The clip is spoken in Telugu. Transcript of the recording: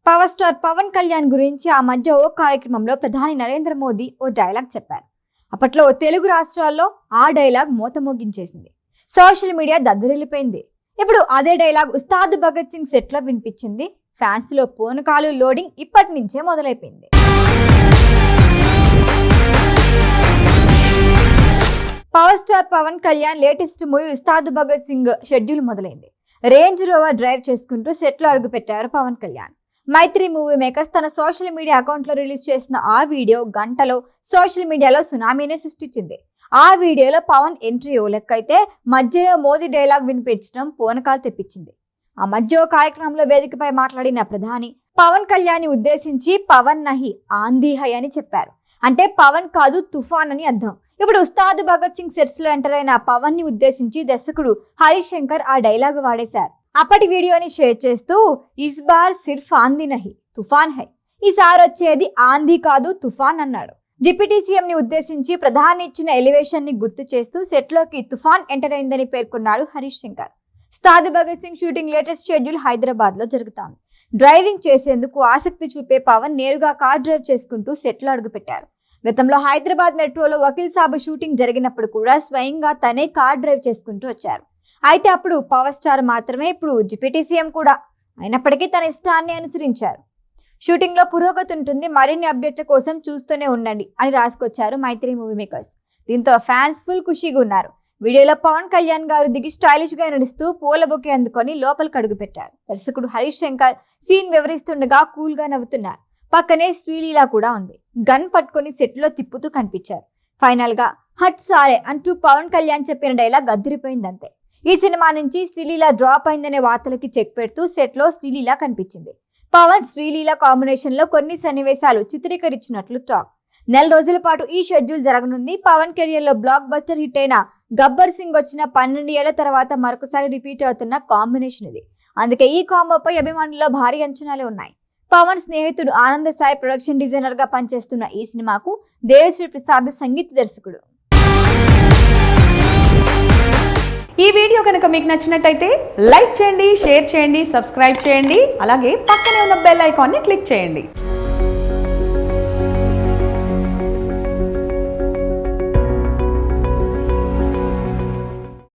పవర్ స్టార్ పవన్ కళ్యాణ్ గురించి ఆ మధ్య ఓ కార్యక్రమంలో ప్రధాని నరేంద్ర మోదీ ఓ డైలాగ్ చెప్పారు. అప్పట్లో తెలుగు రాష్ట్రాల్లో ఆ డైలాగ్ మోతమోగించేసింది. సోషల్ మీడియా దద్దరిల్లిపోయింది. ఇప్పుడు అదే డైలాగ్ ఉస్తాద్ భగత్ సింగ్ సెట్ లో వినిపించింది. ఫ్యాన్స్ లో పూనకాలు లోడింగ్ ఇప్పటి నుంచే మొదలైపోయింది. Power star Pawan Kalyan latest movie Ustaad Bhagat Singh schedule మొదలైంది. రేంజ్ రోవర్ డ్రైవ్ చేసుకుంటూ సెట్ లో అడుగు పెట్టారు పవన్ కళ్యాణ్. మైత్రి మూవీ మేకర్స్ తన సోషల్ మీడియా అకౌంట్ లో రిలీజ్ చేసిన ఆ వీడియో గంటలో సోషల్ మీడియాలో సునామీనే సృష్టించింది. ఆ వీడియోలో పవన్ ఎంట్రీ ఓ లెక్కైతే మధ్యలో మోదీ డైలాగ్ వినిపించడం పూనకాలు తెప్పించింది. ఆ మధ్య కార్యక్రమంలో వేదికపై మాట్లాడిన ప్రధాని పవన్ కళ్యాణ్ ఉద్దేశించి పవన్ నహి ఆంధీ హై అని చెప్పారు. అంటే పవన్ కాదు తుఫాన్ అని అర్థం. ఇప్పుడు ఉస్తాద్ భగత్ సింగ్ సెట్స్ లో ఎంటర్ అయిన పవన్ ని ఉద్దేశించి దర్శకుడు హరీష్ శంకర్ ఆ డైలాగ్ వాడేశారు. అప్పటి వీడియోని షేర్ చేస్తూ ఇస్ బార్ సిర్ఫ్ ఆంధీ నహి తుఫాన్ హై, ఈసారి వచ్చేది ఆంధీ కాదు తుఫాన్ అన్నాడు. డిప్యూటీ సీఎం ని ఉద్దేశించి ప్రధాని ఇచ్చిన ఎలివేషన్ ని గుర్తు చేస్తూ సెట్ లోకి తుఫాన్ ఎంటర్ అయిందని పేర్కొన్నాడు Harish Shankar. Ustaad Bhagat Singh shooting latest schedule Hyderabad లో జరుగుతోంది. డ్రైవింగ్ చేసేందుకు ఆసక్తి చూపే పవన్ నేరుగా కార్ డ్రైవ్ చేసుకుంటూ సెట్ లో అడుగుపెట్టారు. గతంలో హైదరాబాద్ మెట్రోలో వకీల్ సాబ్ షూటింగ్ జరిగినప్పుడు కూడా స్వయంగా తనే కార్ డ్రైవ్ చేసుకుంటూ వచ్చారు. అయితే అప్పుడు పవర్ స్టార్ మాత్రమే, ఇప్పుడు డిప్యూటీ సీఎం కూడా. అయినప్పటికీ తన ఇష్టాన్ని అనుసరించారు. షూటింగ్ లో పురోగతి ఉంటుంది, మరిన్ని అప్డేట్ల కోసం చూస్తూనే ఉండండి అని రాసుకొచ్చారు మైత్రి మూవీ మేకర్స్. దీంతో ఫ్యాన్స్ ఫుల్ ఖుషీగా ఉన్నారు. వీడియోలో పవన్ కళ్యాణ్ గారు దిగి స్టైలిష్ గా నడుస్తూ పూల బొకే అందుకొని లోపలికి అడుగు పెట్టారు. దర్శకుడు హరీష్ శంకర్ సీన్ వివరిస్తుండగా కూల్ గా నవ్వుతున్నారు. పక్కనే శ్రీలీల కూడా ఉంది. గన్ పట్టుకొని సెట్ లో తిప్పుతూ కనిపించారు. ఫైనల్ గా హట్ సారే అంటూ పవన్ కళ్యాణ్ చెప్పిన డైలాగ్ అదిరిపోయిందంతే. ఈ సినిమా నుంచి శ్రీలీల డ్రాప్ అయిందనే వార్తలకి చెక్ పెడుతూ సెట్ లో శ్రీలీల కనిపించింది. పవన్ శ్రీలీల కాంబినేషన్ లో కొన్ని సన్నివేశాలు చిత్రీకరించినట్లు టాక్. నెల రోజుల పాటు ఈ షెడ్యూల్ జరగనుంది. పవన్ కెరియర్ లో బ్లాక్ బస్టర్ హిట్ అయిన గబ్బర్ సింగ్ వచ్చిన 12 ఏళ్ల తర్వాత మరొకసారి రిపీట్ అవుతున్న కాంబినేషన్ ఇది. అందుకే ఈ కాంబోపై అభిమానుల్లో భారీ అంచనాలే ఉన్నాయి. పవన్ స్నేహితుడు ఆనంద సాయి ప్రొడక్షన్ డిజైనర్ గా పనిచేస్తున్న ఈ సినిమాకు దేవిశ్రీ ప్రసాద్ సంగీత దర్శకుడు. ఈ వీడియో కనుక మీకు నచ్చినట్టయితే లైక్ చేయండి, షేర్ చేయండి, సబ్స్క్రైబ్ చేయండి. అలాగే పక్కనే ఉన్న బెల్ ఐకాన్ని క్లిక్ చేయండి.